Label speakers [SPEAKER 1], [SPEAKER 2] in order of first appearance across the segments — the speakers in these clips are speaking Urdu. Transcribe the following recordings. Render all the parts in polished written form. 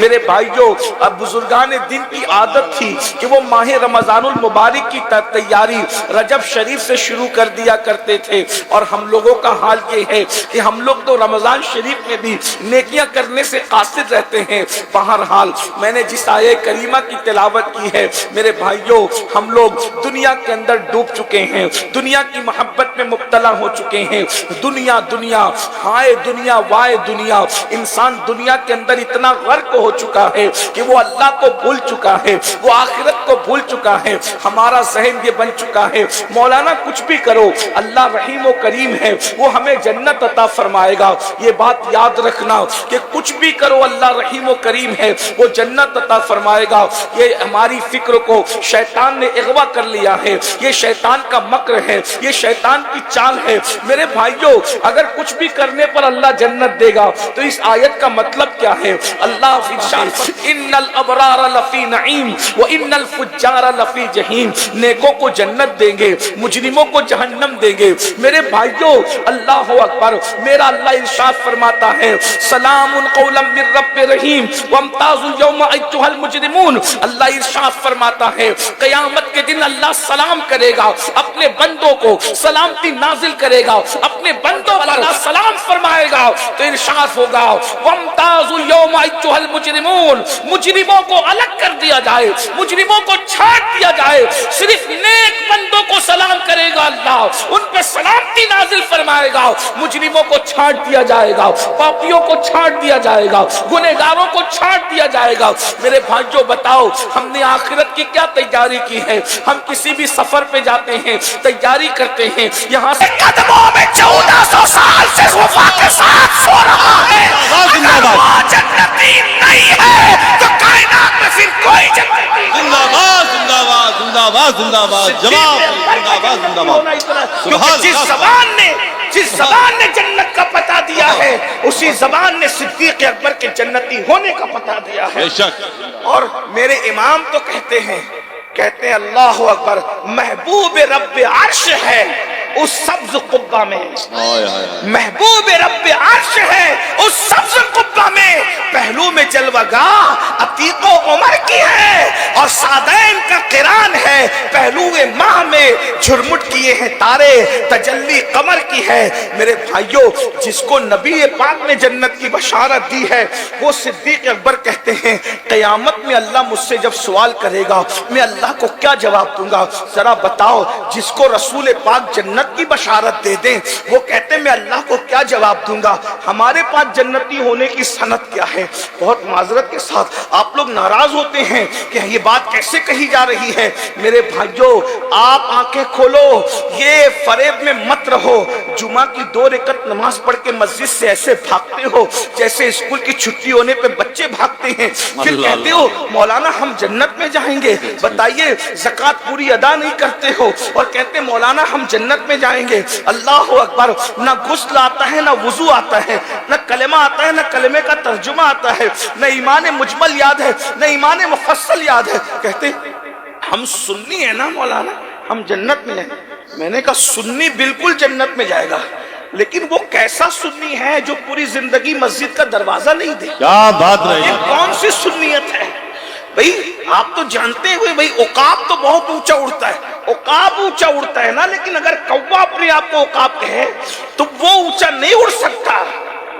[SPEAKER 1] میرے بھائیوں اب بزرگان دین کی عادت تھی کہ وہ ماہ رمضان المبارک کی تیاری رجب شریف سے شروع کر دیا کرتے تھے، اور ہم لوگوں کا حال یہ ہے کہ ہم لوگ تو رمضان شریف میں بھی نیکیاں کرنے سے قاصر رہتے ہیں۔ بہرحال میں نے جس آیہ کریمہ کی تلاوت کی ہے میرے بھائیوں، ہم لوگ دنیا کے اندر ڈوب چکے ہیں، دنیا کی محبت میں مبتلا ہو چکے ہیں۔ دنیا دنیا ہائے دنیا وائے دنیا، انسان دنیا کے اندر اتنا غرق ہو چکا ہے کہ وہ اللہ کو بھول چکا ہے، وہ آخرت کو بھول چکا ہے۔ ہمارا ذہن یہ بن چکا ہے مولانا کچھ بھی کرو اللہ رحیم و کریم ہے، وہ ہمیں جنت عطا فرمائے گا۔ یہ بات یاد رکھنا کہ کچھ بھی کرو اللہ رحیم و کریم ہے، وہ جنت عطا فرمائے گا۔ یہ ہماری فکر کو شیطان نے اغوا کر لیا ہے، یہ شیطان کا مکر ہے، یہ شیطان کی چال ہے۔ میرے بھائیوں اگر کچھ بھی کرنے پر اللہ جنت دے گا تو اس آیت کا مطلب کیا ہے؟ اللہ ان الابرار لفی نعیم وان الفجار لفی جہیم، نیکوں کو جنت دیں گے، مجرموں کو جہنم دیں گے۔ میرے بھائیوں اللہ اکبر، میرا اللہ ارشاد فرماتا ہے سلام قولا من رب رحیم وامتازوا اليوم ایھا المجرمون۔ اللہ ارشاد فرماتا ہے قیامت کے دن اللہ سلام کرے گا اپنے بندوں کو، سلامتی نازل کرے گا اپنے بندوں پر، اللہ سلام فرمائے گا تو ارشاد ہوگا وامتازوا اليوم ایھا المجرمون، مجرموں کو الگ کر دیا جائے، مجرموں کو چھاٹ دیا جائے، صرف نیک بندوں کو سلام کرے گا اللہ، ان پہ سلامتی نازل فرمائے گا، مجرموں کو چھاٹ دیا جائے گا، پاپیوں کو چھاٹ دیا جائے گا، گنہگاروں کو چھاٹ دیا جائے گا۔ میرے بھائیوں بتاؤ ہم نے آخرت کی کیا تیاری کی ہے؟ ہم کسی بھی سفر پہ جاتے ہیں تیاری کرتے ہیں، یہاں سے قدموں میں 1400 سال سے وفا کے ساتھ سو رہا ہے، اگر وہ جنتی نہیں ہے تو کائنات میں پھر کوئی جنتی نہیں۔
[SPEAKER 2] زندہ باد زندہ باد زندہ باد زندہ باد جواب زندہ باد زندہ باد۔
[SPEAKER 1] کیونکہ جس زبان نے جنت کا پتہ دیا ہے اسی زبان نے صدیق اکبر کے جنتی ہونے کا پتہ دیا ہے۔
[SPEAKER 2] بے شک۔
[SPEAKER 1] اور میرے امام تو کہتے ہیں اللہ اکبر، محبوب رب عرش ہے اس سبز قبہ میں، محبوب رب عرش ہے اس سبز قبہ میں، پہلو میں جلوہ گاہ عتیق و عمر کی ہے اور سادین کا قران ہے، پہلو ماہ میں جھرمٹ کیے ہیں تارے، تجلی قمر کی ہے۔ میرے بھائیوں جس کو نبی پاک نے جنت کی بشارت دی ہے وہ صدیق اکبر کہتے ہیں قیامت میں اللہ مجھ سے جب سوال کرے گا میں اللہ کو کیا جواب دوں گا؟ ذرا بتاؤ، جس کو رسول پاک جنت کی بشارت دے دیں وہ کہتے ہیں میں اللہ کو کیا جواب دوں گا؟ ہمارے پاس جنتی ہونے کی سند کیا ہے؟ بہت معذرت کے ساتھ آپ لوگ ناراض ہوتے ہیں کہ یہ بات کیسے کہی جا رہی ہے۔ میرے بھائیوں آپ آنکھیں کھولو، یہ فریب میں مت رہو۔ جمعہ کی 2 رکعت نماز پڑھ کے مسجد سے ایسے بھاگتے ہو جیسے اسکول کی چھٹی ہونے پہ بچے بھاگتے ہیں، پھر کہتے ہو مولانا ہم جنت میں جائیں گے۔ بتائیے زکوٰۃ پوری ادا نہیں کرتے ہو اور کہتے ہیں مولانا ہم جنت میں جائیں گے۔ اللہ اکبر، نہ غسل آتا ہے، نہ وضو آتا ہے، نہ کلمہ آتا ہے، نہ کلمے کا ترجمہ آتا ہے، نہ ایمان مجمل یاد ہے، نہ ایمان مفصل یاد ہے، کہتے ہم سنی ہیں نا مولانا ہم جنت میں جائیں گے۔ میں نے کہا سنی بالکل جنت میں جائے گا، لیکن وہ کیسا سنی ہے جو پوری زندگی مسجد کا دروازہ نہیں دے؟
[SPEAKER 2] کیا بات رہی،
[SPEAKER 1] یہ کون سی سنیت ہے؟ بھئی آپ تو جانتے ہوئے بھئی عقاب تو بہت اونچا اڑتا ہے، عقاب اونچا اڑتا ہے نا، لیکن اگر کوا اپنے آپ کو عقاب کہے تو وہ اونچا نہیں اڑ سکتا۔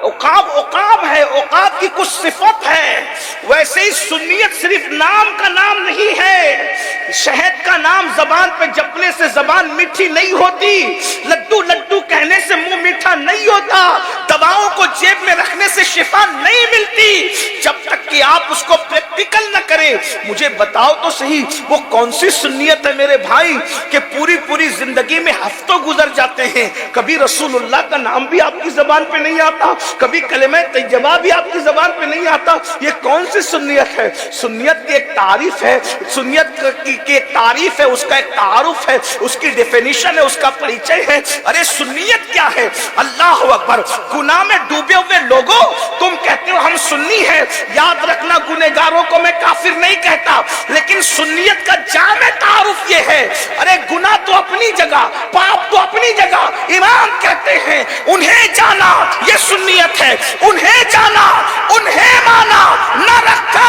[SPEAKER 1] عقاب عقاب ہے، عقاب کی کچھ صفت ہے۔ ویسے ہی سنیت صرف نام کا نام نہیں ہے، شہد کا نام زبان پہ جپنے سے زبان میٹھی نہیں ہوتی، لڈو لڈو کہنے سے منہ میٹھا نہیں ہوتا، دواؤں کو جیب میں رکھنے سے شفا نہیں ملتی جب تک کہ آپ اس کو پریکٹیکل نہ کریں۔ مجھے بتاؤ تو صحیح وہ کون سی سنیت ہے میرے بھائی کہ پوری زندگی میں ہفتوں گزر جاتے ہیں، کبھی رسول اللہ کا نام بھی آپ کی زبان پہ نہیں آتا، کبھی کلمہ طیبہ بھی آپ کی زبان پہ نہیں آتا۔ یہ کون سی سنیت ہے؟ سنیت کی ایک تعریف ہے، سنیت کی ایک تعریف ہے، اس کا ایک تعارف ہے، اس کی ڈیفینیشن ہے، اس کا پریچے ہے۔ ارے سنیت کیا ہے؟ اللہ اکبر، گناہ میں ڈوبے ہوئے لوگوں تم کہتے ہو ہم سنی ہیں، یاد رکھنا گنہگاروں کو میں کافر نہیں کہتا، لیکن سنیت کا جامع تعارف یہ ہے۔ ارے گناہ تو اپنی جگہ، پاپ تو اپنی جگہ، امام کہتے ہیں انہیں جانا یہ سنیت ہے، انہیں جانا انہیں مانا، نہ رکھا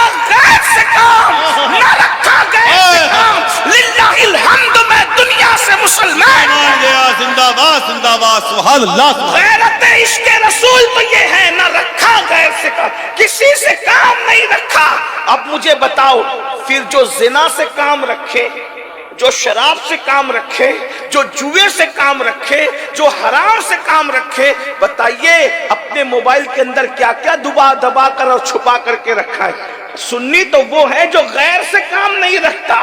[SPEAKER 2] سبحان اللہ۔
[SPEAKER 1] غیرت عشق رسول تو یہ ہے نہ رکھا غیر سے کام، کسی سے کام نہیں رکھا۔ اب مجھے بتاؤ پھر جو زنا سے کام رکھے، جو شراب سے کام رکھے، جو جوئے سے کام رکھے، جو حرام سے کام رکھے، بتائیے اپنے موبائل کے اندر کیا کیا دبا دبا کر اور چھپا کر کے رکھا ہے۔ سنی تو وہ ہے جو غیر سے کام نہیں رکھتا،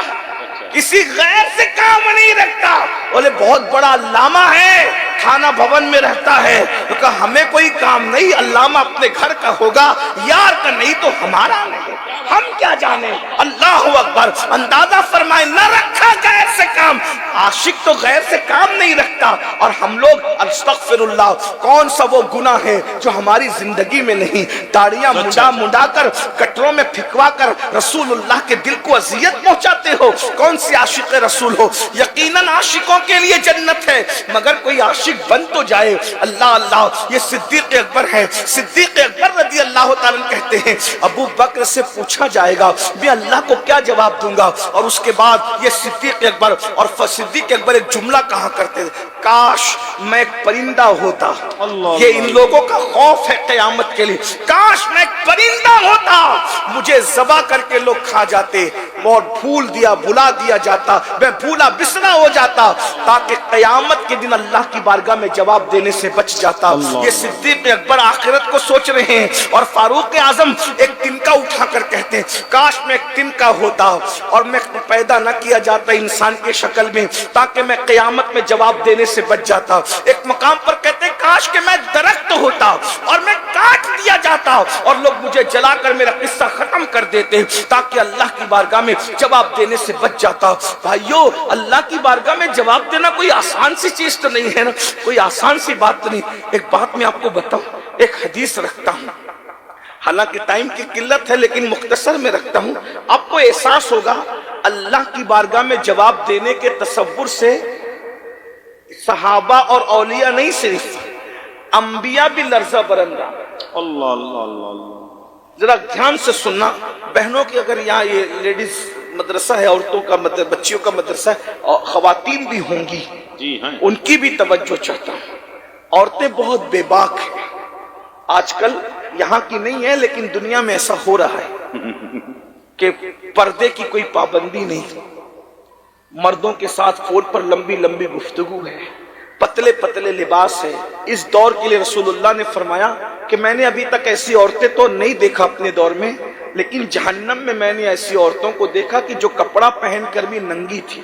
[SPEAKER 1] کسی غیر سے کام نہیں رکھتا۔ بولے بہت بڑا علامہ ہے، تھانہ بھون میں رہتا ہے، تو کہا ہمیں کوئی کام نہیں، علامہ اپنے گھر کا ہوگا، یار کا نہیں تو ہمارا نہیں، ہم کیا جانے۔ اللہ اکبر، اندازہ فرمائے نہ رکھا غیر سے کام۔ عاشق تو غیر سے کام نہیں رکھتا، اور ہم لوگ استغفر اللہ، کون سا وہ گناہ ہے جو ہماری زندگی میں نہیں۔ داڑیاں منڈا کر کٹروں میں پھکوا کر رسول اللہ کے دل کو اذیت پہنچاتے ہو، کون سی عاشق رسول ہو؟ یقیناً عاشقوں کے لیے جنت ہے، مگر کوئی عاشق بن تو جائے۔ اللہ اللہ، یہ صدیق اکبر ہے، صدیق اکبر رضی اللہ تعالیٰ کہتے ہیں ابو بکر سے پوچھا جائے گا میں اللہ کو کیا جواب دوں گا، اور اس کے بعد یہ صدیق اکبر اور صدیق اکبر ایک جملہ کہا کرتے تھے، کاش میں ایک پرندہ ہوتا۔ یہ ان لوگوں کا خوف ہے قیامت کے لیے، کاش میں ایک پرندہ ہوتا، مجھے ذبح کر کے لوگ کھا جاتے اور بھول دیا بھلا دیا جاتا، میں بھولا بسرا ہو جاتا، تاکہ قیامت کے دن اللہ کی بارگاہ میں جواب دینے سے بچ جاتا۔ یہ صدیق اکبر آخرت کو سوچ رہے ہیں، اور فاروق اعظم ایک تنکا اٹھا کر کہتے ہیں کاش میں ایک تنکا ہوتا اور میں پیدا نہ کیا جاتا انسان کے شکل میں، تاکہ میں قیامت میں جواب دینے سے بچ جاتا۔ ایک مقام پر کہتے ہیں کاش کہ میں درخت ہوتا اور میں کاٹ دیا جاتا اور لوگ مجھے جلا کر میرا قصہ ختم کر دیتے، تاکہ اللہ کی بارگاہ میں جواب دینے سے بچ جاتا۔ بھائیو، اللہ کی بارگاہ میں جواب دینا کوئی آسان سی چیز تو نہیں ہے نا، کوئی آسان سی بات تو نہیں۔ ایک بات میں آپ کو بتاؤں، ایک حدیث رکھتا ہوں، حالانکہ ٹائم کی قلت ہے لیکن مختصر میں رکھتا ہوں، آپ کو احساس ہوگا اللہ کی بارگاہ میں جواب دینے کے تصور سے صحابہ اور اولیاء نہیں، صرف انبیاء بھی لرزہ برندہ۔
[SPEAKER 2] اللہ اللہ اللہ،
[SPEAKER 1] ذرا دھیان سے سننا بہنوں کی، اگر یہاں یہ لیڈیز مدرسہ ہے، عورتوں کا بچیوں کا مدرسہ ہے، اور خواتین بھی ہوں گی،
[SPEAKER 2] جی ہاں،
[SPEAKER 1] ان کی بھی توجہ چاہتا ہوں۔ عورتیں بہت بے باک ہیں آج کل، یہاں کی نہیں ہے لیکن دنیا میں ایسا ہو رہا ہے کہ پردے کی کوئی پابندی نہیں، مردوں کے ساتھ فون پر لمبی لمبی گفتگو ہے، پتلے پتلے لباس ہے۔ اس دور کے لیے رسول اللہ نے فرمایا کہ میں نے ابھی تک ایسی عورتیں تو نہیں دیکھا اپنے دور میں، لیکن جہنم میں میں نے ایسی عورتوں کو دیکھا کہ جو کپڑا پہن کر بھی ننگی تھی،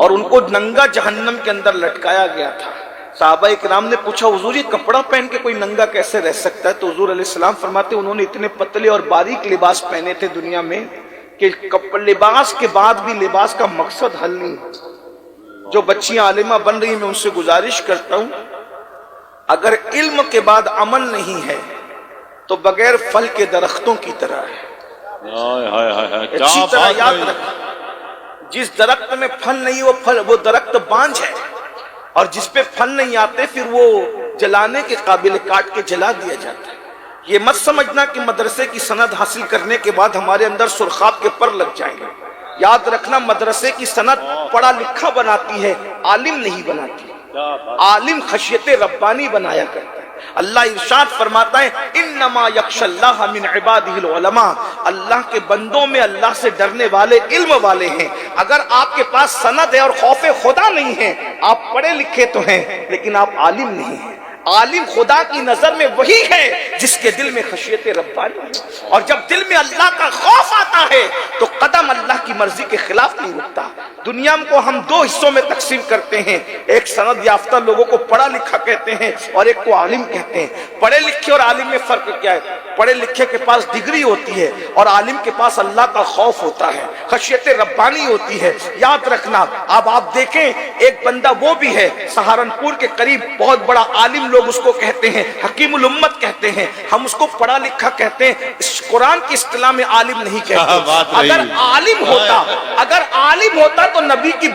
[SPEAKER 1] اور ان کو ننگا جہنم کے اندر لٹکایا گیا تھا۔ صحابہ اکرام نے پوچھا حضور یہ کپڑا پہن کے کوئی ننگا کیسے رہ سکتا ہے؟ تو حضور علیہ السلام فرماتے انہوں نے اتنے پتلے اور باریک لباس پہنے تھے دنیا میں کہ لباس کے بعد بھی لباس کا مقصد حل نہیں۔ جو بچیاں عالمہ بن رہی ہیں میں ان سے گزارش کرتا ہوں، اگر علم کے بعد عمل نہیں ہے تو بغیر پھل کے درختوں کی طرح ہے۔ اچھی طرح یاد رکھ، جس درخت میں پھل نہیں وہ درخت بانجھ ہے، اور جس پہ پھل نہیں آتے پھر وہ جلانے کے قابل، کاٹ کے جلا دیا جاتا ہے۔ یہ مت سمجھنا کہ مدرسے کی سند حاصل کرنے کے بعد ہمارے اندر سرخاب کے پر لگ جائیں گے۔ یاد رکھنا مدرسے کی سند پڑھا لکھا بناتی ہے، عالم نہیں بناتی۔ عالم خشیت ربانی بنایا کرتا ہے۔ اللہ ارشاد فرماتا ہے انما یخشی اللہ من عبادہ العلماء، اللہ کے بندوں میں اللہ سے ڈرنے والے علم والے ہیں۔ اگر آپ کے پاس سند ہے اور خوف خدا نہیں ہے، آپ پڑھے لکھے تو ہیں لیکن آپ عالم نہیں ہیں۔ عالم خدا کی نظر میں وہی ہے جس کے دل میں خشیت ربانی ہے، اور جب دل میں اللہ کا خوف آتا ہے تو قدم اللہ کی مرضی کے خلاف نہیں رکتا۔ دنیا کو ہم دو حصوں میں تقسیم کرتے ہیں، ایک سند یافتہ لوگوں کو پڑھا لکھا کہتے ہیں اور ایک کو عالم کہتے ہیں۔ پڑھے لکھے اور عالم میں فرق کیا ہے؟ پڑھے لکھے کے پاس ڈگری ہوتی ہے اور عالم کے پاس اللہ کا خوف ہوتا ہے، خشیت ربانی ہوتی ہے۔ یاد رکھنا، اب آپ دیکھیں ایک بندہ وہ بھی ہے سہارنپور کے قریب، بہت بڑا عالم، لوگ اس کو کہتے ہیں حکیم الامت کہتے ہیں، ہم اس کو پڑھا لکھا کہتے ہیں، اس قرآن کی اصطلاح میں عالم نہیں کہتے۔ اگر عالم ہوتا تو نبی کی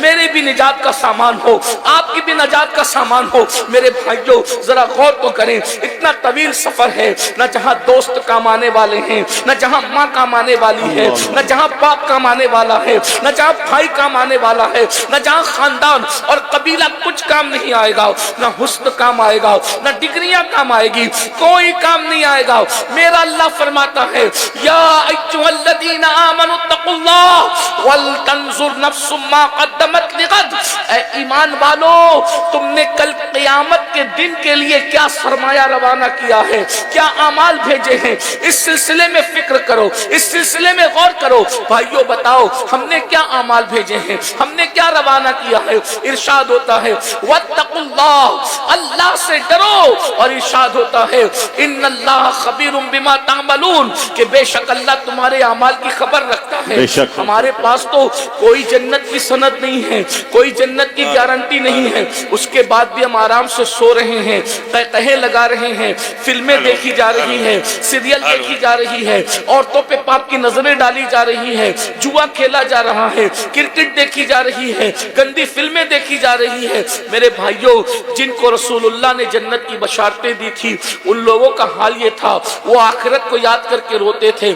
[SPEAKER 3] میرے بھی نجات کا سامان ہو, آپ کی بھی نجات کا سامان ہو. میرے بھائیوں ذرا غور تو کریں, اتنا طویل سفر ہے, نہ جہاں دوست کام آنے والے ہیں, نہ جہاں ماں کام آنے والی ہے, نہ جہاں باپ کام آنے والا ہے, نہ جہاں بھائی کام آنے والا ہے, نہ جہاں خاندان اور قبیلہ کچھ کام نہیں آئے گا, نہ حسن کام آئے گا, نہ ڈگریاں کام آئے گی, کوئی کام نہیں آئے گا. میرا اللہ فرماتا ہے یا ایھا الذین آمنوا اتقوا اللہ ولتنظر نفس ما قدمت لغد. اے ایمان والو, تم نے کل قیامت کے دن کے لیے کیا سرمایہ روانہ کیا ہے, کیا اعمال بھیجے ہیں, اس سلسلے میں فکر کرو, اس سلسلے میں غور کرو. بھائیو بتاؤ ہم نے کیا اعمال بھیجے ہیں, ہم نے کیا روانہ کیا ہے. ارشاد ہوتا ہے واتقوا اللہ, اللہ سے ڈرو, اور ارشاد ہوتا ہے ان اللہ خبیر بما تعملون, کہ بے شک اللہ تمہارے اعمال کی خبر رکھتا ہے. ہمارے پاس تو کوئی جنت کی سند نہیں ہے, کوئی جنت کی گارنٹی نہیں ہے, اس کے بعد بھی ہم آرام سے سو رہے ہیں, قہقہے لگا رہے ہیں, فلمیں دیکھی جا رہی ہیں, سیریل دیکھی جا رہی ہے, عورتوں پہ پاپ کی نظریں ڈالی جا رہی ہے, جوا کھیلا جا رہا ہے, کرکٹ دیکھی جا رہی ہے, گندی فلمیں دیکھی جا رہی ہے. میرے بھائیوں, جن کو رسول اللہ نے جنت کی بشارتیں دی تھی ان لوگوں کا حال یہ تھا, وہ آخرت کو یاد کر کے روتے تھے.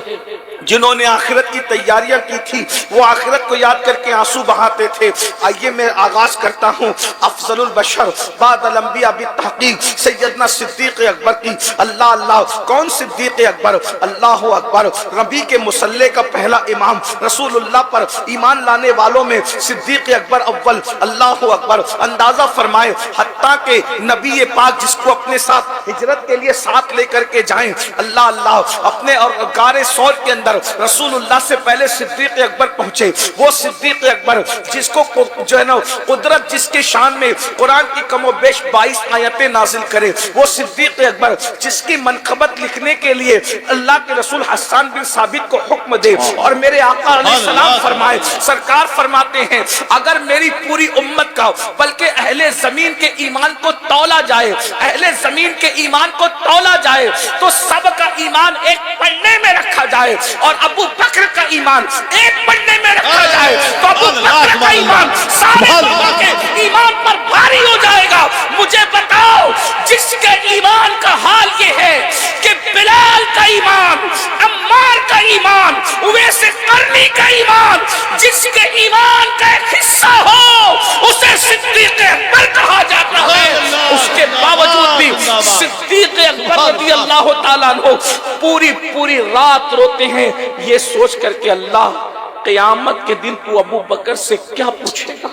[SPEAKER 1] جنہوں نے آخرت کی تیاریاں کی تھی وہ آخرت کو یاد کر کے آنسو بہاتے تھے. آئیے میں آغاز کرتا ہوں افضل البشر بعد الانبیاء بالتحقیق سیدنا صدیق اکبر کی. اللہ اللہ, کون صدیق اکبر؟ اللہ اکبر. ربی کے مصلی کا پہلا امام, رسول اللہ پر ایمان لانے والوں میں صدیق اکبر اول. اللہ اکبر. اندازہ فرمائے حتیٰ کہ نبی پاک جس کو اپنے ساتھ ہجرت کے لیے ساتھ لے کر کے جائیں, اللہ اللہ, اپنے اور غار ثور کے اندر رسول اللہ سے پہلے صدیق اکبر پہنچے. وہ صدیق اکبر جس کو جو ہے نا قدرت جس کے شان میں قرآن کی کم و بیش 22 آیتیں نازل کرے, وہ صدیق اکبر جس کی منقبت لکھنے کے لیے اللہ کے رسول حسان بن ثابت کو حکم دے, اور میرے آقا علیہ السلام فرمائے, سرکار فرماتے ہیں اگر میری پوری امت کا بلکہ اہل زمین کے ایمان کو تولا جائے, اہل زمین کے ایمان کو تولا جائے تو سب کا ایمان ایک پلڑے میں رکھا جائے, اور ابو بکر کا ایمان ایک پلڑے میں رکھا جائے تو ابو بکر کا ایمان سارے لوگوں کے ایمان پر بھاری ہو جائے گا. مجھے بتاؤ جس کے ایمان کا حال یہ ہے کہ بلال کا ایمان, عمار کا ایمان, اویس قرنی کا ایمان, جس کے ایمان کا ایک حصہ ہو اسے صدیق اکبر کہا جاتا ہے, اس کے باوجود بھی صدیق اکبر رضی اللہ تعالیٰ عنہ پوری رات روتے ہیں یہ سوچ کر کے اللہ قیامت کے دن تو ابو بکر سے کیا پوچھے گا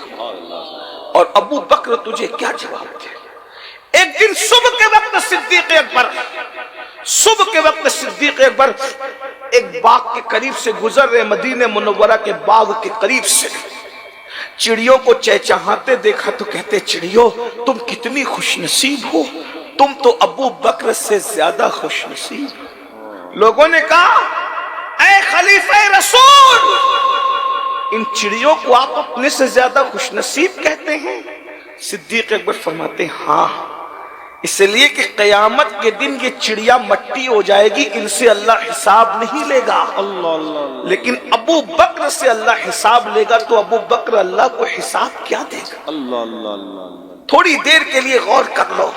[SPEAKER 1] اور ابو بکر تجھے کیا جواب دے. ایک دن صبح کے وقت صدیق اکبر ایک باغ کے قریب سے گزر رہے, مدینہ منورہ کے باغ کے قریب سے چڑیوں کو چہچہاتے دیکھا تو کہتے چڑیوں تم کتنی خوش نصیب ہو, تم تو ابو بکر سے زیادہ خوش نصیب. لوگوں نے کہا اے خلیفہ رسول, ان چڑیوں کو آپ اپنے سے زیادہ خوش نصیب کہتے ہیں؟ صدیق اکبر فرماتے ہیں ہاں, اس لیے کہ قیامت کے دن یہ چڑیا مٹی ہو جائے گی, ان سے اللہ حساب نہیں لے گا. لیکن ابو بکر سے اللہ حساب لے گا تو ابو بکر اللہ کو حساب کیا دے گا؟ تھوڑی دیر کے لیے غور کر لو,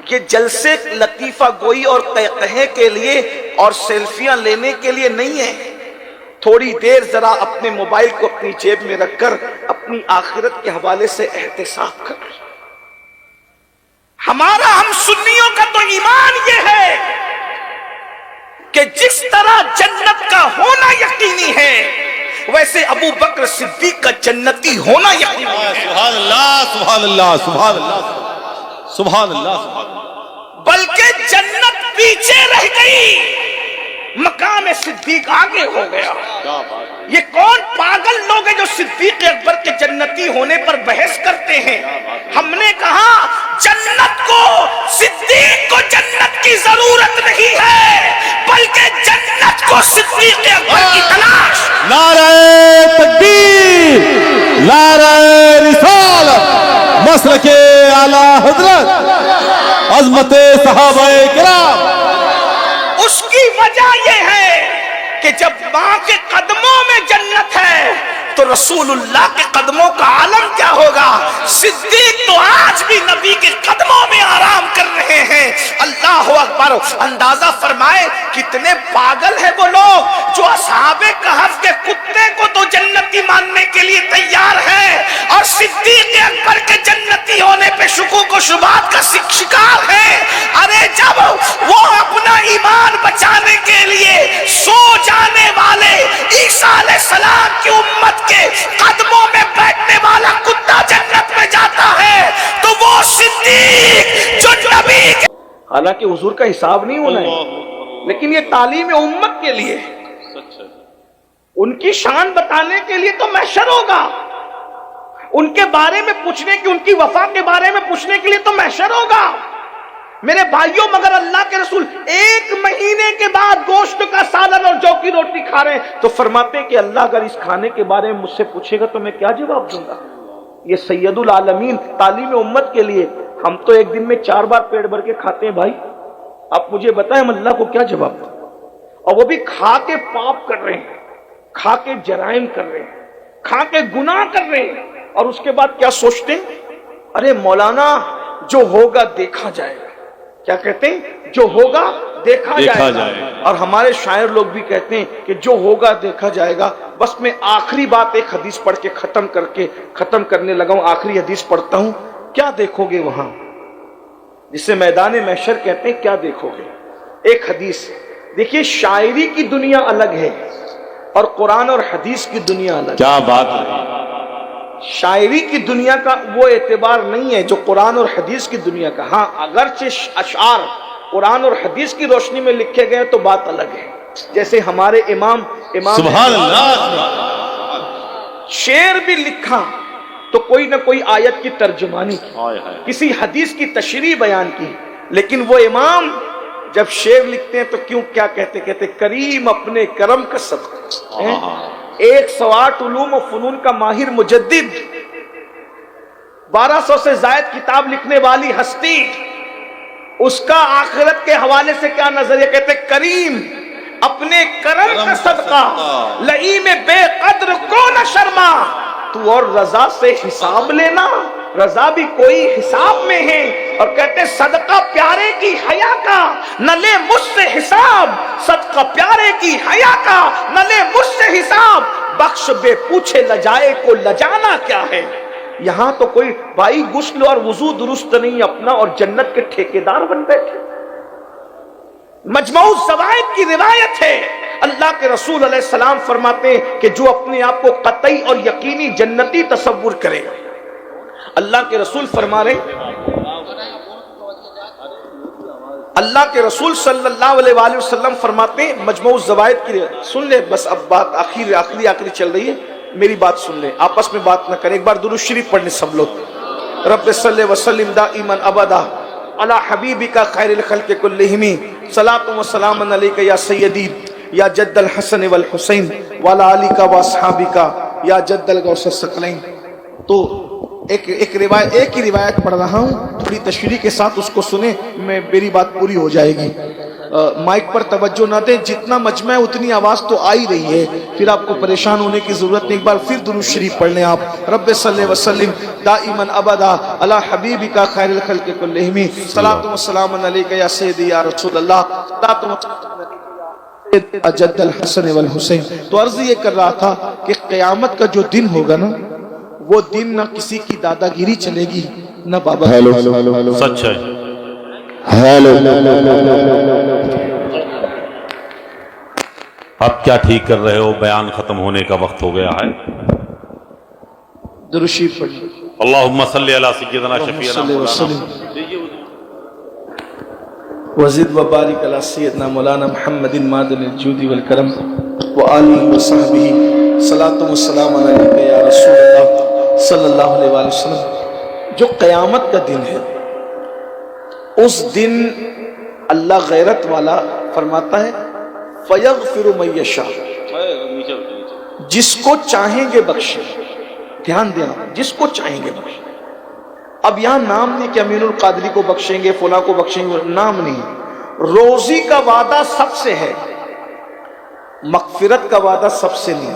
[SPEAKER 1] یہ جلسے لطیفہ گوئی اور قہقہے کے لیے اور سیلفیاں لینے کے لیے نہیں ہے. تھوڑی دیر ذرا اپنے موبائل کو اپنی جیب میں رکھ کر اپنی آخرت کے حوالے سے احتساب کر. ہمارا ہم سنیوں کا تو ایمان یہ ہے کہ جس طرح جنت کا ہونا یقینی ہے ویسے ابو بکر صدیق کا جنتی ہونا یقینی ہے.
[SPEAKER 2] سبحان اللہ سبحان اللہ سبحان اللہ سبحان اللہ.
[SPEAKER 1] بلکہ جنت پیچھے رہ گئی, مقام صدیق آگے ہو گیا. یہ کون پاگل لوگ ہیں جو صدیق اکبر کے جنتی ہونے پر بحث کرتے ہیں؟ ہم نے کہا جنت کو, صدیق کو جنت کی ضرورت نہیں ہے بلکہ جنت کو صدیق اکبر کی تلاش.
[SPEAKER 2] نعرہ تکبیر, نعرہ رسالت, مسلک اعلی حضرت, عظمت صحابہ کرام.
[SPEAKER 1] اس کی وجہ یہ ہے کہ جب ماں کے قدموں میں جنت ہے تو رسول اللہ کے قدموں کا عالم کیا ہوگا؟ صدیق تو آج بھی نبی کے قدموں میں آرام کر رہے ہیں۔ اللہ اکبر۔ اندازہ فرمائے کتنے پاگل ہیں وہ لوگ جو اصحاب کہف کے کتے کو تو جنتی ماننے کے لیے تیار ہے اور صدیق اکبر کے جنتی ہونے پہ شکوک و شبہات کا شکار ہے۔ ارے جب وہ اپنا ایمان بچانے کے لیے سو جانے والے عیسیٰ علیہ السلام کی امت کے قدموں میں بیٹھنے والا کتا جنت میں جاتا ہے تو وہ صدیق جو نبی کے، حالانکہ حضور کا حساب نہیں ہونا ہے، لیکن یہ تعلیم امت کے لیے، ان کی شان بتانے کے لیے تو محشر ہوگا، ان کے بارے میں پوچھنے کی، ان کی وفا کے بارے میں پوچھنے کے لیے تو محشر ہوگا۔ میرے بھائیوں، مگر اللہ کے رسول 1 مہینے کے بعد گوشت کا سالن اور جو کی روٹی کھا رہے ہیں تو فرماتے ہیں کہ اللہ اگر اس کھانے کے بارے میں مجھ سے پوچھے گا تو میں کیا جواب دوں گا؟ یہ سید العالمین تعلیم امت کے لیے۔ ہم تو ایک دن میں 4 بار پیٹ بھر کے کھاتے ہیں بھائی، آپ مجھے بتائیں ہم اللہ کو کیا جواب دیں؟ اور وہ بھی کھا کے پاپ کر رہے ہیں، کھا کے جرائم کر رہے ہیں، کھا کے گناہ کر رہے ہیں، اور اس کے بعد کیا سوچتے ہیں؟ ارے مولانا جو ہوگا دیکھا جائے گا۔ کیا کہتے ہیں؟ جو ہوگا دیکھا جائے گا۔ اور ہمارے شاعر لوگ بھی کہتے ہیں کہ جو ہوگا دیکھا جائے گا۔ بس میں آخری بات ایک حدیث پڑھ کے ختم کرنے لگا ہوں، آخری حدیث پڑھتا ہوں۔ کیا دیکھو گے وہاں جسے میدان محشر کہتے ہیں؟ کیا دیکھو گے؟ ایک حدیث دیکھیے، شاعری کی دنیا الگ ہے اور قرآن اور حدیث کی دنیا الگ ہے۔
[SPEAKER 2] کیا بات ہے!
[SPEAKER 1] شاعری کی دنیا کا وہ اعتبار نہیں ہے جو قرآن اور حدیث کی دنیا کا۔ ہاں اگرچہ اشعار قرآن اور حدیث کی روشنی میں لکھے گئے تو بات الگ ہے۔ جیسے ہمارے امام
[SPEAKER 2] سبحان اللہ،
[SPEAKER 1] شعر بھی لکھا تو کوئی نہ کوئی آیت کی ترجمانی کی، کسی حدیث کی تشریح بیان کی، لیکن وہ امام جب شعر لکھتے ہیں تو کیا کہتے کریم اپنے کرم کا صدقہ۔ 108 علوم و فنون کا ماہر مجدد، 1200 سے زائد کتاب لکھنے والی ہستی، اس کا آخرت کے حوالے سے کیا نظریہ؟ کہتے کریم اپنے کرم کا صدقہ لئیم بے قدر کو نہ شرما، تو اور رضا سے حساب لینا، رضا بھی کوئی حساب میں ہے۔ اور کہتے صدقہ پیارے کی حیا کا نہ لے مجھ سے حساب، صدقہ پیارے کی حیا کا نہ لے مجھ سے حساب، بخش بے پوچھے لجائے کو لجانا کیا ہے۔ یہاں تو کوئی بھائی غسل اور وضو درست نہیں اپنا اور جنت کے ٹھیکیدار بن بیٹھے۔ مجموع الزوائد کی روایت ہے، اللہ کے رسول علیہ السلام فرماتے ہیں کہ جو اپنے آپ کو قطعی اور یقینی جنتی تصور کرے، اللہ کے رسول فرما رہے، اللہ کے رسول صلی اللہ علیہ وآلہ وسلم فرماتے ہیں، مجموع الزوائد کی سن لے، بس اب بات آخری چل رہی ہے، میری بات سن لیں، آپس میں بات نہ کریں۔ ایک بار درود شریف پڑھنے سب لوگ۔ رب صلی وسلم دائما ابدا علی حبیبک خیر الخلق کلہم، صلاۃ و سلام علیک یا سیدی یا جد الحسن والحسین وعلی آلک و اصحابک یا جد الغوث الثقلین۔ تو ایک ہی روایت پڑھ رہا ہوں، تھوڑی تشریح کے ساتھ اس کو سنیں، میری بات پوری ہو جائے گی۔ مائک پر توجہ نہ دیں، جتنا مجمع ہے اتنی آواز تو آ ہی رہی ہے، پھر آپ کو پریشان ہونے کی ضرورت نہیں۔ ایک بار پھر درود شریف پڑھ لیں آپ۔ رب صلی وسلم دائما ابدا علی حبیبک خیر الخلق کلہم، صلاۃ و سلام علیک یا سیدی یا رسول اللہ، جد الحسن والحسین۔ تو عرض یہ کر رہا تھا کہ قیامت کا جو دن ہوگا نا، وہ دن نہ کسی کی دادا گیری چلے گی نہ بابا۔
[SPEAKER 2] سچ ہے۔
[SPEAKER 4] اب کیا ٹھیک کر رہے ہو؟ بیان ختم ہونے کا وقت ہو گیا ہے۔
[SPEAKER 1] درود شریف پڑھیے۔
[SPEAKER 4] اللہم صلی علی سیدنا شفیعنا مولانا
[SPEAKER 1] وزد و بارک علی سیدنا مولانا محمد معدن الجود والکرم وآلہ وصحبہ، صلاۃ و سلام علیک یا رسول اللہ صلی اللہ علیہ وآلہ وسلم۔ جو قیامت کا دن ہے، اس دن اللہ غیرت والا فرماتا ہے فَيَغْفِرُ مَن يَشَاءُ، جس کو چاہیں گے بخشے۔ دھیان دینا، جس کو چاہیں گے بخشے۔ اب یہاں نام نہیں کہ امین القادری کو بخشیں گے، فلاں کو بخشیں گے، نام نہیں۔ روزی کا وعدہ سب سے ہے، مغفرت کا وعدہ سب سے نہیں۔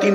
[SPEAKER 1] 3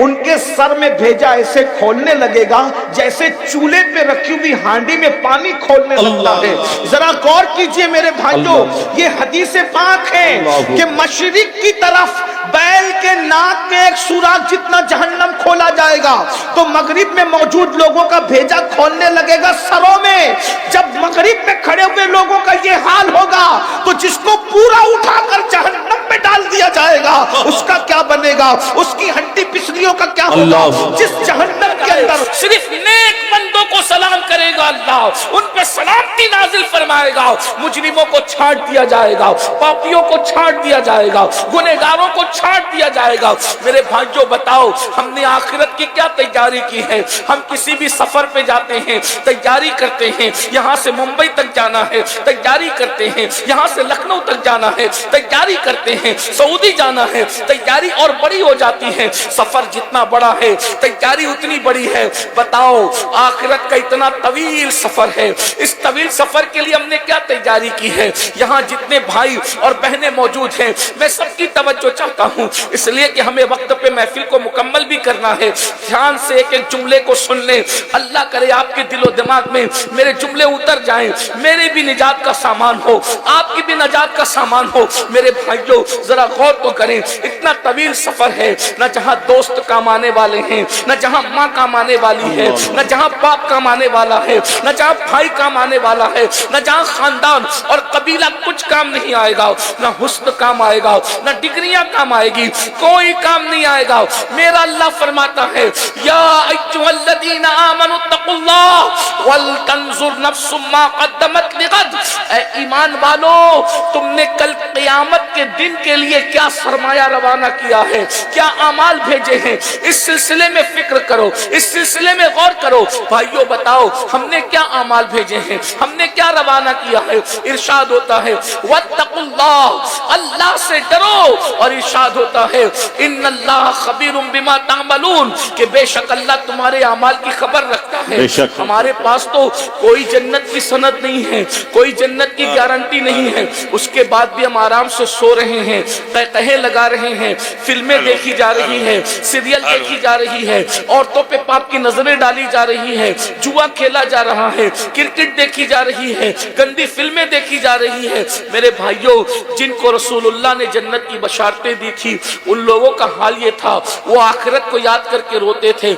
[SPEAKER 1] ان کے سر میں بھیجا ایسے کھولنے لگے گا جیسے چولہے پہ رکھی ہوئی ہانڈی میں پانی کھولنے لگتا ہے۔ ذرا غور کیجئے میرے بھائیوں، یہ حدیث پاک ہے کہ مشرق کی طرف بیل کے ناک کے ایک سوراخ جتنا جہنم کھولا جائے گا تو مغرب میں موجود لوگوں کا بھیجا کھولنے لگے گا سروں میں۔ جب مغرب میں کھڑے ہوئے لوگوں کا یہ حال ہوگا تو جس کو پورا اٹھا کر جہنم میں ڈال دیا جائے گا اس کا کیا بنے گا، اس کی ہڈی پسلیوں کا کیا ہوگا؟ جس جہنم کے اندر
[SPEAKER 3] صرف نیک بندوں کو سلام کرے گا اللہ، ان پہ سلامتی نازل فرمائے گا، مجرموں کو چھانٹ دیا جائے گا، پاپیوں کو چھانٹ دیا جائے گا، گنہگاروں کو چھانٹ دیا جائے گا۔ میرے بھائیوں بتاؤ ہم نے آخرت کی کیا تیاری کی ہے؟ ہم کسی بھی سفر پہ جاتے ہیں تیاری کرتے ہیں، یہاں سے ممبئی تک جانا ہے تیاری کرتے ہیں، یہاں سے لکھنؤ تک جانا ہے تیاری کرتے ہیں، سعودی جانا ہے تیاری اور بڑی ہو جاتی ہے، سفر جتنا بڑا ہے تیاری اتنی بڑی ہے۔ بتاؤ آخرت کا اتنا طویل سفر ہے، اس طویل سفر کے لیے ہم نے کیا تیاری کی ہے؟ یہاں جتنے بھائی اور بہنیں موجود ہیں میں سب کی توجہ چاہتا ہوں، اس لیے کہ ہمیں وقت پہ محفل کو مکمل بھی کرنا ہے۔ دھیان سے ایک ایک جملے کو سن لیں، اللہ کرے آپ کے دل و دماغ میں میرے جملے اتر جائیں، میرے بھی نجات کا سامان ہو، آپ کی بھی نجات کا سامان ہو۔ میرے بھائیوں ذرا غور تو کریں، اتنا طویل سفر ہے، نہ جہاں دوست کام آنے والے ہیں، نہ جہاں ماں کام آنے والی ہے، نہ جہاں باپ کام آنے والا ہے، نہ جہاں بھائی کام آنے والا ہے، نہ جہاں خاندان اور قبیلہ کچھ کام نہیں آئے گا، نہ حسن کام آئے گا، نہ ڈگریاں کام آئے گی، کوئی کام نہیں آئے گا۔ میرا اللہ فرماتا ہے یا ایھا الذین آمنوا اتقوا اللہ ولتنظر نفس ما قدمت لغد، اے ایمان والو تم نے کل قیامت کے دن کے لیے کیا سرمایہ روانہ کیا ہے، کیا اعمال بھیجے ہیں، اس سلسلے میں فکر کرو، اس سلسلے میں غور کرو۔ بھائیو بتاؤ ہم نے کیا اعمال بھیجے ہیں، ہم نے کیا روانہ کیا ہے؟ ارشاد ہوتا ہے واتقوا اللہ، اللہ سے ڈرو، اور ارشاد ہوتا ہے ان اللہ خبیر بما تعملون، کہ بے شک اللہ تمہارے اعمال کی خبر رکھتا ہے۔ ہمارے پاس تو کوئی جنت کی سند نہیں ہے، کوئی جنت کی گارنٹی نہیں ہے، اس کے بعد بھی ہم آرام سے سو رہے ہیں، قہقہے لگا رہے ہیں، فلمیں دیکھی جا رہی ہیں، سیریل دیکھی جا رہی ہے، عورتوں پہ پاپ کی نظریں ڈالی جا رہی ہے، جوا کھیلا جا رہا ہے، کرکٹ دیکھی جا رہی ہے، گندی فلمیں دیکھی جا رہی ہے۔ میرے بھائیوں جن کو رسول اللہ نے جنت کی بشارتیں دی تھی ان لوگوں کا حال یہ تھا، وہ آخرت کو یاد کر کے روتے تھے۔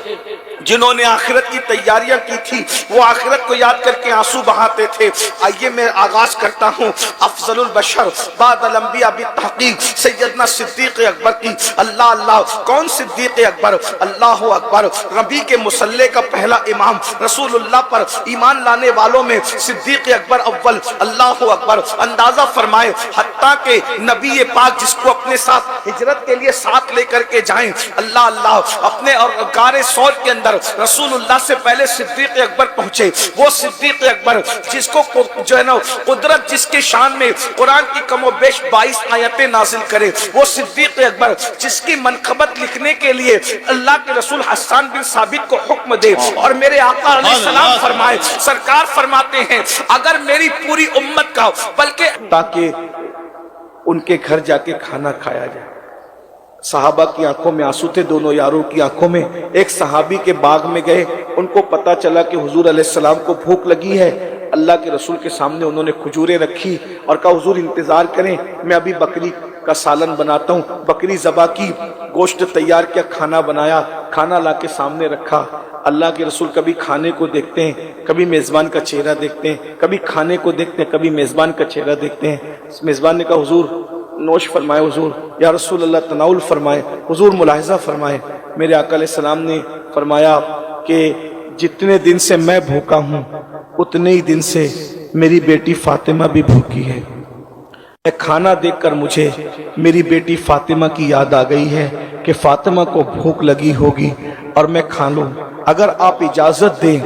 [SPEAKER 1] جنہوں نے آخرت کی تیاریاں کی تھی وہ آخرت کو یاد کر کے آنسو بہاتے تھے۔ آئیے میں آغاز کرتا ہوں افضل البشر بعد الانبیاء بالتحقیق سیدنا صدیق اکبر کی۔ اللہ اللہ، کون صدیق اکبر؟ اللہ اکبر، ربیع کے مصلی کا پہلا امام، رسول اللہ پر ایمان لانے والوں میں صدیق اکبر اول۔ اللہ اکبر، اندازہ فرمائے حتیٰ کہ نبی پاک جس کو اپنے ساتھ ہجرت کے لیے ساتھ لے کر کے جائیں، اللہ اللہ، اپنے اور غار ثور کے اندر رسول اللہ سے پہلے صدیق اکبر پہنچے۔ وہ صدیق اکبر جس کو جو ہے نا قدرت جس کے شان میں قرآن کی کم و بیش 22 آیتیں نازل کرے، وہ صدیق اکبر جس کی منقبت لکھنے کے لیے اللہ کے رسول حسان بن ثابت کو حکم دے، اور میرے آقا علیہ السلام فرمائے، سرکار فرماتے ہیں اگر میری پوری امت کا بلکہ تاکہ ان کے گھر جا کے کھانا کھایا جائے۔ صحابہ کی آنکھوں میں آنسو تھے، دونوں یاروں کی آنکھوں میں۔ ایک صحابی کے باغ میں گئے، ان کو پتا چلا کہ حضور علیہ السلام کو بھوک لگی ہے۔ اللہ کے رسول کے سامنے انہوں نے کھجوریں رکھی اور کہا حضور انتظار کریں، میں ابھی بکری کا سالن بناتا ہوں۔ بکری ذبح کی، گوشت تیار کیا، کھانا بنایا، کھانا لا کے سامنے رکھا۔ اللہ کے رسول کبھی کھانے کو دیکھتے ہیں، کبھی میزبان کا چہرہ دیکھتے ہیں، کبھی کھانے کو دیکھتے ہیں، کبھی میزبان کا چہرہ دیکھتے ہیں۔ میزبان نے کہا حضور نوش فرمائے، حضور یا رسول اللہ تناول فرمائے، حضور ملاحظہ فرمائے۔ میرے آقا علیہ السلام نے فرمایا کہ جتنے دن سے میں بھوکا ہوں اتنے ہی دن سے میری بیٹی فاطمہ بھی بھوکی ہے۔ کھانا دیکھ کر مجھے میری بیٹی فاطمہ کی یاد آ گئی ہے کہ فاطمہ کو بھوک لگی ہوگی اور میں کھا لوں۔ اگر آپ اجازت دیں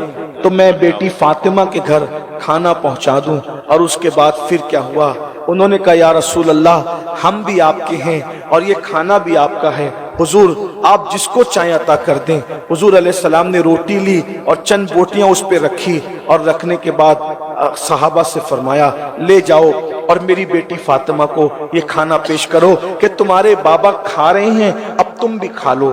[SPEAKER 1] تو میں بیٹی فاطمہ کے گھر کھانا پہنچا دوں۔ اور اس کے بعد پھر کیا ہوا؟ انہوں نے کہا یا رسول اللہ ہم بھی آپ کے ہیں اور یہ کھانا بھی آپ کا ہے، حضور آپ جس کو چاہیں عطا کر دیں۔ حضور علیہ السلام نے روٹی لی اور چند بوٹیاں اس پہ رکھی، اور رکھنے کے بعد صحابہ سے فرمایا لے جاؤ اور میری بیٹی فاطمہ کو یہ کھانا پیش کرو کہ تمہارے بابا کھا رہے ہیں اب تم بھی کھا لو۔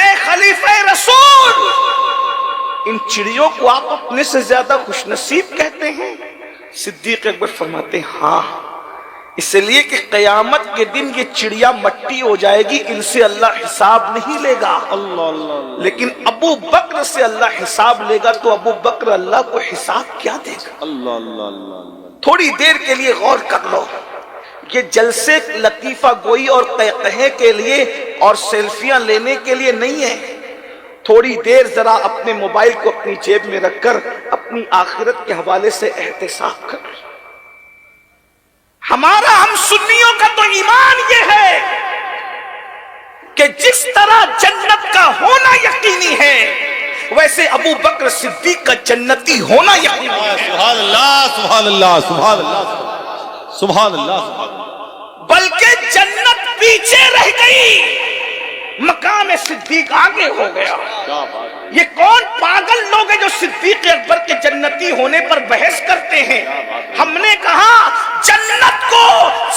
[SPEAKER 1] اے خلیفہ رسول، ان چڑیوں کو آپ اپنے سے زیادہ خوش نصیب کہتے ہیں؟ صدیق اکبر فرماتے ہیں ہاں، اس لیے کہ قیامت کے دن یہ چڑیا مٹی ہو جائے گی، ان سے اللہ حساب نہیں لے گا، لیکن ابو بکر سے اللہ حساب لے گا، تو ابو بکر اللہ کو حساب کیا دے گا؟ تھوڑی دیر کے لیے غور کر لو، یہ جلسے لطیفہ گوئی اور قہقہے کے لیے اور سیلفیاں لینے کے لیے نہیں ہے۔ تھوڑی دیر ذرا اپنے موبائل کو اپنی جیب میں رکھ کر اپنی آخرت کے حوالے سے احتساب کر۔ ہمارا ہم سنیوں کا تو ایمان یہ ہے کہ جس طرح جنت کا ہونا یقینی ہے، ویسے ابو بکر صدیق کا جنتی ہونا یقینی ہے۔
[SPEAKER 2] سبحان اللہ سبحان اللہ سبحان اللہ سبحان اللہ،
[SPEAKER 1] بلکہ جنت پیچھے رہ گئی، مقام صدیق آگے ہو گیا۔ یہ کون پاگل لوگ ہیں جو صدیق اکبر کے جنتی ہونے پر بحث کرتے ہیں؟ ہم نے کہا جنت کو،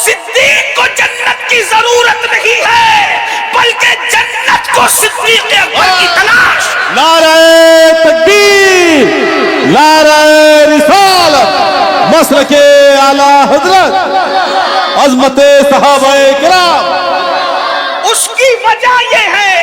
[SPEAKER 1] صدیق کو جنت کی ضرورت نہیں ہے، بلکہ جنت کو صدیق اکبر کی تلاش۔
[SPEAKER 2] نعرہ تکبیر، نعرہ رسالت، مسلک اعلی حضرت، عظمت صحابہ کرام۔
[SPEAKER 1] اس کی وجہ یہ ہے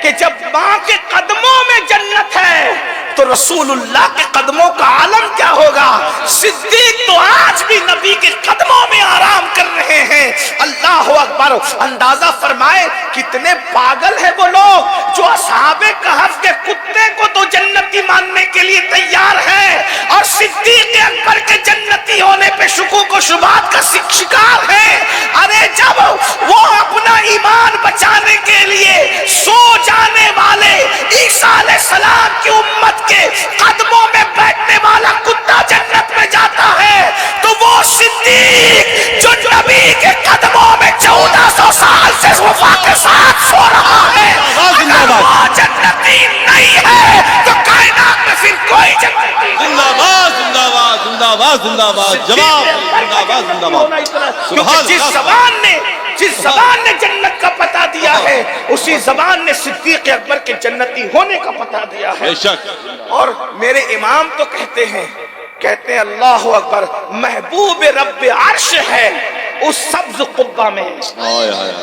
[SPEAKER 1] کہ جب ماں کے قدموں میں جنت ہے تو رسول اللہ کے قدموں کا عالم کیا ہوگا؟ صدیق تو آج بھی نبی کے قدموں میں آرام کر رہے ہیں۔ اللہ اکبر! اندازہ فرمائے کتنے پاگل ہیں وہ لوگ جو اصحاب کہف کے کتے کو تو جنتی ماننے کے لیے تیار ہیں، اور صدیق اکبر کے جنتی ہونے پہ شکوک و شبہات کا شکار ہیں۔ ارے جب وہ اپنا ایمان بچانے کے لیے سو جانے والے عیسیٰ علیہ السلام کی امت کے قدموں میں بیٹھنے والا کتا جنت میں جاتا ہے، تو وہ صدیق جو نبی کے قدموں میں 1400 سال سے وفا کے ساتھ سو رہا ہے، اگر وہ جنتی نہیں ہے تو کائنات میں پھر کوئی جنتی نہیں۔
[SPEAKER 2] زندہ باد زندہ باد زندہ باد زندہ باد، جواب زندہ باد زندہ باد۔
[SPEAKER 1] کیونکہ جس زبان نے جنت کا پتہ دیا ہے، اسی زبان نے صدیق اکبر کے جنتی ہونے کا پتہ دیا ہے۔
[SPEAKER 2] بے شک۔
[SPEAKER 1] اور میرے امام تو کہتے ہیں اللہ اکبر، محبوب رب عرش ہے اس سبز قبہ میں،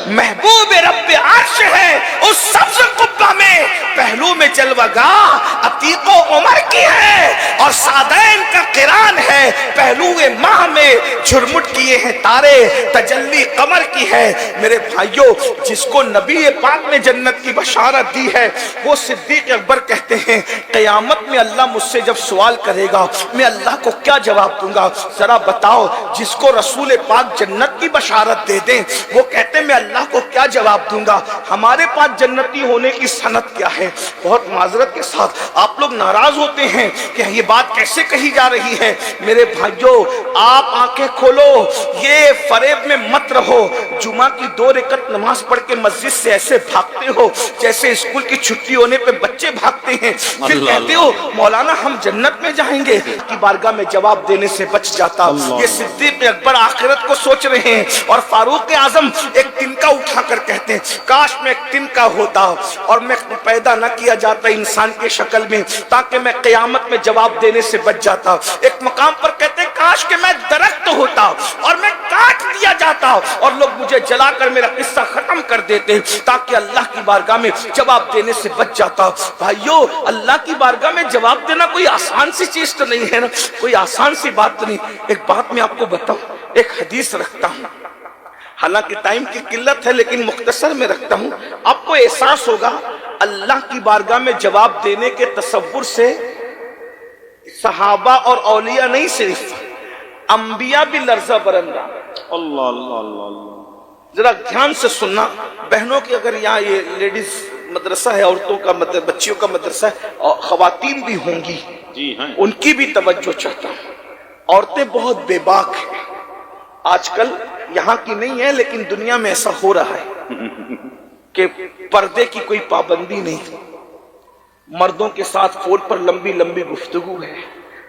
[SPEAKER 1] محبوب رب عرش ہے اس سبز قبہ میں، پہلو میں جلوہ گاہ عتیق و عمر کی ہے، اور سادین کا قران ہے، پہلو ماہ میں جھرمٹ کیے ہیں تارے، تجلی قمر کی ہے۔ میرے بھائیوں، جس کو نبی پاک نے جنت کی بشارت دی ہے، وہ صدیق اکبر کہتے ہیں قیامت میں اللہ مجھ سے جب سوال کرے گا، میں اللہ کو کیا جواب دوں گا؟ ذرا بتاؤ، جس کو رسول پاک جنت کی بشارت دے دیں، وہ کہتے ہیں میں اللہ کو کیا جواب دوں گا؟ ہمارے پاس جنتی ہونے کی سند کیا ہے؟ بہت معذرت کے ساتھ آپ لوگ ناراض ہوتے ہیں کہ یہ بات کیسے کہی جا رہی ہے۔ میرے بھائیوں، آپ آنکھیں کھولو، یہ فریب میں مت رہو۔ جمعہ کی 2 رکعت نماز پڑھ کے مسجد سے ایسے بھاگتے ہو جیسے اسکول کی چھٹی ہونے پہ بچے بھاگتے ہیں، پھر کہتے ہو مولانا ہم جنت میں جائیں گے، کی بارگاہ میں جواب دینے سے بچ جاتا۔ یہ صدیق اکبر آخرت کو سوچ رہے ہیں، اور فاروق اعظم ایک تنکا اٹھا کر کہتے ہیں کاش میں ایک تنکا ہوتا اور میں پیدا نہ کیا جاتا انسان کی شکل میں، تاکہ میں قیامت میں جواب دینے سے بچ جاتا۔ ایک مقام پر کہتے ہیں کاش کہ میں درخت ہوتا اور میں کاٹ دیا جاتا اور لوگ مجھے جلا کر میرا قصہ ختم کر دیتے، تاکہ اللہ کی بارگاہ میں جواب دینے سے بچ جاتا۔ بھائیو، اللہ کی بارگاہ میں جواب دینا کوئی آسان سی چیز تو نہیں ہے نا، کوئی آسان سی بات تو نہیں۔ ایک بات میں آپ کو بتاؤں، ایک حدیث رکھتا ہوں، حالانکہ ٹائم کی قلت ہے لیکن مختصر میں رکھتا ہوں، آپ کو احساس ہوگا اللہ کی بارگاہ میں جواب دینے کے تصور سے صحابہ اور اولیاء نہیں، صرف انبیاء بھی لرزہ برندہ۔
[SPEAKER 2] اللہ اللہ اللہ،
[SPEAKER 1] ذرا دھیان سے سننا بہنوں کی، اگر یہاں یہ لیڈیز مدرسہ ہے، عورتوں کا بچیوں کا مدرسہ ہے، اور خواتین بھی ہوں گی،
[SPEAKER 2] جی ہیں،
[SPEAKER 1] ان کی بھی توجہ چاہتا ہوں۔ عورتیں بہت بے باک ہیں آج کل، یہاں کی نہیں ہے لیکن دنیا میں ایسا ہو رہا ہے کہ پردے کی کوئی پابندی نہیں، مردوں کے ساتھ فون پر لمبی لمبی گفتگو ہے،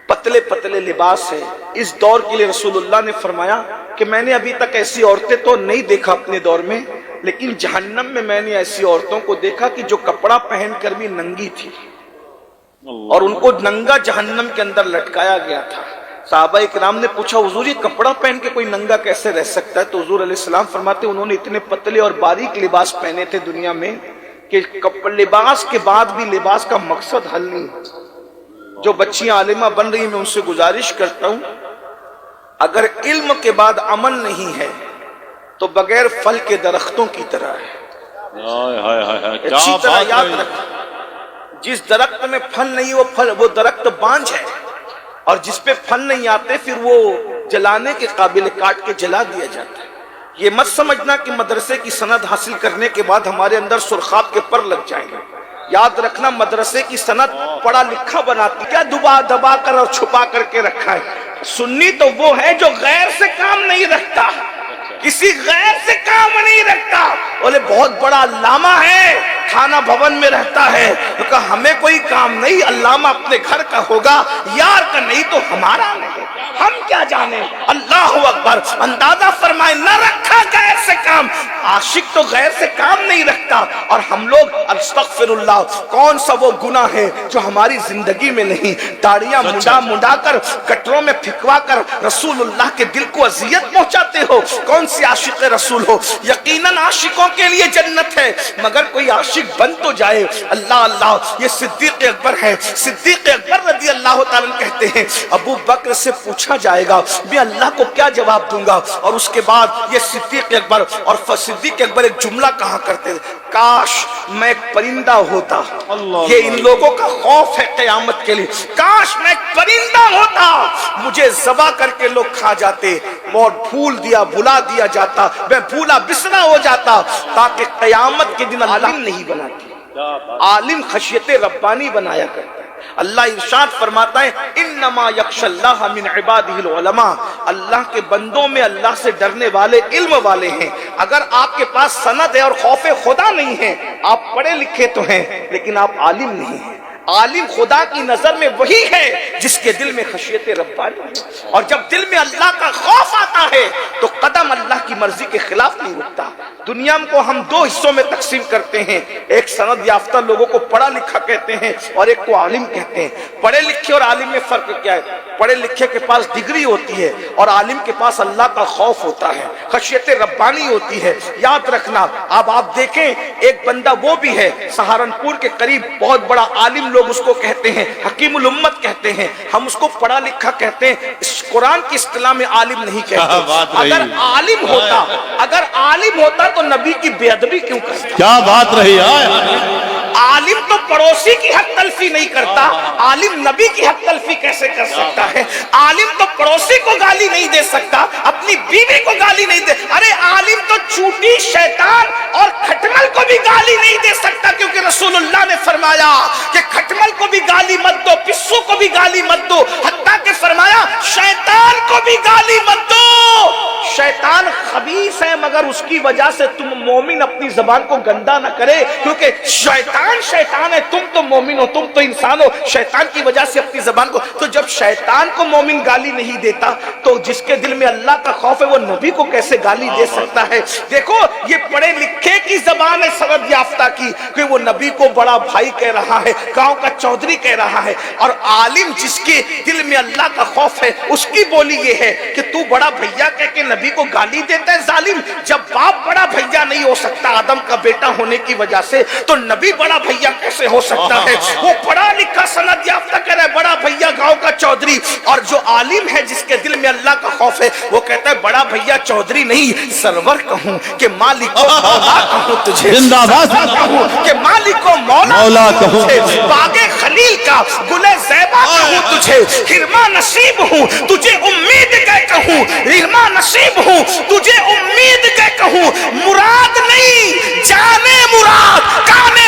[SPEAKER 1] پتلے پتلے لباس ہے. اس دور کے لیے رسول اللہ نے فرمایا کہ میں نے ابھی تک ایسی عورتیں تو نہیں دیکھا اپنے دور میں، لیکن جہنم میں میں نے ایسی عورتوں کو دیکھا کہ جو کپڑا پہن کر بھی ننگی تھی اور ان کو ننگا جہنم کے اندر لٹکایا گیا تھا. صحابہ کرام نے پوچھا حضور یہ کپڑا پہن کے کوئی ننگا کیسے رہ سکتا ہے؟ تو حضور علیہ السلام فرماتے انہوں نے اتنے پتلے اور باریک لباس پہنے تھے دنیا میں کہ لباس کے بعد بھی لباس کا مقصد حل نہیں. جو بچیاں عالمہ بن رہی ہیں میں ان سے گزارش کرتا ہوں اگر علم کے بعد عمل نہیں ہے تو بغیر پھل کے درختوں کی طرح ہے. اچھی طرح یاد رکھ، جس درخت میں پھل نہیں وہ درخت بانجھ ہے، اور جس پہ پھل نہیں آتے پھر وہ جلانے کے قابل کاٹ کے جلا دیا جاتا ہے. یہ مت سمجھنا کہ مدرسے کی سند حاصل کرنے کے بعد ہمارے اندر سرخاب کے پر لگ جائیں گے. یاد رکھنا مدرسے کی سند پڑھا لکھا بناتی، کیا دبا دبا کر اور چھپا کر کے رکھا ہے. سنی تو وہ ہے جو غیر سے کام نہیں رکھتا، کسی غیر سے کام نہیں رکھتا. بولے بہت بڑا علامہ ہے تھانہ بھون میں رہتا ہے، تو کہا ہمیں کوئی کام نہیں، علامہ اپنے گھر کا ہوگا، یار کا نہیں تو ہمارا نہیں، ہم کیا جانے. اللہ اکبر. اندازہ فرمائے نہ رکھا غیر سے کام. عاشق تو غیر سے کام نہیں رکھتا، اور ہم لوگ استغفر اللہ کون سا وہ گناہ ہے جو ہماری زندگی میں نہیں. داڑیاں منڈا کر گٹروں میں پھکوا کر رسول اللہ کے دل کو اذیت پہنچاتے ہو. کون سی عاشق رسول ہو؟ یقیناً عاشقوں کے لیے جنت ہے، مگر کوئی عاشق بن تو جائے. اللہ اللہ. یہ صدیق اکبر ہے. صدیق اکبر رضی اللہ تعالیٰ کہتے ہیں ابو بکر سے پوچھا جائے گا میں اللہ کو کیا جواب دوں گا. اور اس کے بعد یہ صدیق اکبر اور صدیق اکبر ایک جملہ کہا کرتے تھے کاش میں ایک پرندہ ہوتا. یہ ان لوگوں کا خوف ہے قیامت کے لیے. کاش میں ایک پرندہ ہوتا، مجھے ذبح کر کے لوگ کھا جاتے اور بھلا دیا جاتا، میں بھولا بسرا ہو جاتا، تاکہ قیامت کے دن عالم نہیں بناتی، عالم خشیت ربانی بنایا کرتا ہے. اللہ ارشاد فرماتا ہے انما یخشی اللہ من عبادہ العلماء. اللہ کے بندوں میں اللہ سے ڈرنے والے علم والے ہیں. اگر آپ کے پاس سند ہے اور خوف خدا نہیں ہے، آپ پڑھے لکھے تو ہیں لیکن آپ عالم نہیں ہیں. عالم خدا کی نظر میں وہی ہے جس کے دل میں خشیت ربانی ہے، اور جب دل میں اللہ کا خوف آتا ہے تو قدم اللہ کی مرضی کے خلاف نہیں رکتا. دنیا کو ہم دو حصوں میں تقسیم کرتے ہیں، ایک سند یافتہ لوگوں کو پڑھا لکھا کہتے ہیں اور ایک کو عالم کہتے ہیں. پڑھے لکھے اور عالم میں فرق کیا ہے؟ پڑھے لکھے کے پاس ڈگری ہوتی ہے اور عالم کے پاس اللہ کا خوف ہوتا ہے، خشیت ربانی ہوتی ہے. یاد رکھنا. اب آپ دیکھیں ایک بندہ وہ بھی ہے سہارنپور کے قریب، بہت بڑا عالم، لوگ اس کو کہتے ہیں حکیم الامت کہتے ہیں، ہم اس کو پڑھا لکھا کہتے ہیں. اس قرآن کی اصطلاح میں عالم نہیں کہتے. اگر عالم ہوتا تو نبی کی بے ادبی کیوں کرتا؟
[SPEAKER 2] کیا بات رہی ہے.
[SPEAKER 1] عالم تو پڑوسی کی حق تلفی نہیں کرتا، عالم نبی کی حق تلفی کیسے کر سکتا ہے؟ عالم تو پڑوسی کو گالی نہیں دے سکتا، اپنی بیوی کو گالی نہیں دے. ارے عالم تو چوٹی، شیطان اور کھٹمل کو بھی گالی نہیں دے سکتا، کیونکہ رسول اللہ نے فرمایا کہ کھٹمل کو بھی گالی مت دو، پسو کو بھی گالی مت دو، حتیٰ کہ فرمایا شیطان کو بھی گالی مت دو. شیطان خبیث ہے مگر اس کی وجہ سے تم مومن اپنی زبان کو گندا نہ کرے، کیونکہ شیطان ہے، تم تو مومن ہو، تم تو انسان ہو. شیطان کی وجہ سے اپنی زبان کو، تو جب شیطان کو مومن گالی نہیں دیتا تو جس کے دل میں اللہ کا خوف ہے وہ نبی کو کیسے گالی دے سکتا ہے؟ دیکھو یہ پڑھے لکھے کی زبان ہے سند یافتہ کی، کہ وہ نبی کو بڑا بھائی کہہ رہا ہے، گاؤں کا چودھری کہہ رہا ہے. اور عالم جس کے دل میں اللہ کا خوف ہے اس کی بولی یہ ہے کہ تو بڑا بھیا کہہ کے نبی کو گالی دیتا ہے ظالم. جب باپ بڑا بھیا نہیں ہو سکتا آدم کا بیٹا ہونے کی وجہ سے تو نبی بڑا بھیا کیسے ہو سکتا ہے؟ وہ پڑھا لکھا سند یافتہ کہہ رہا ہے بڑا بھیا گاؤں کا چودھری، اور جو عالم ہے جس کے دل میں اللہ کا خوف ہے وہ کہتا ہے بڑا بھیا چودھری نہیں، سرور کہوں کہ مالک و مولا کہوں تجھے،
[SPEAKER 2] زندہ باد
[SPEAKER 1] کہوں کہ مالک و مولا کہوں تجھے، باغ خلیل کا گلے زیبا کہوں تجھے، ہرما نصیب ہوں تجھے امید کے کہوں، ہرما نصیب ہوں تجھے امید کے کہوں. مراد نہیں جانے مراد، کانے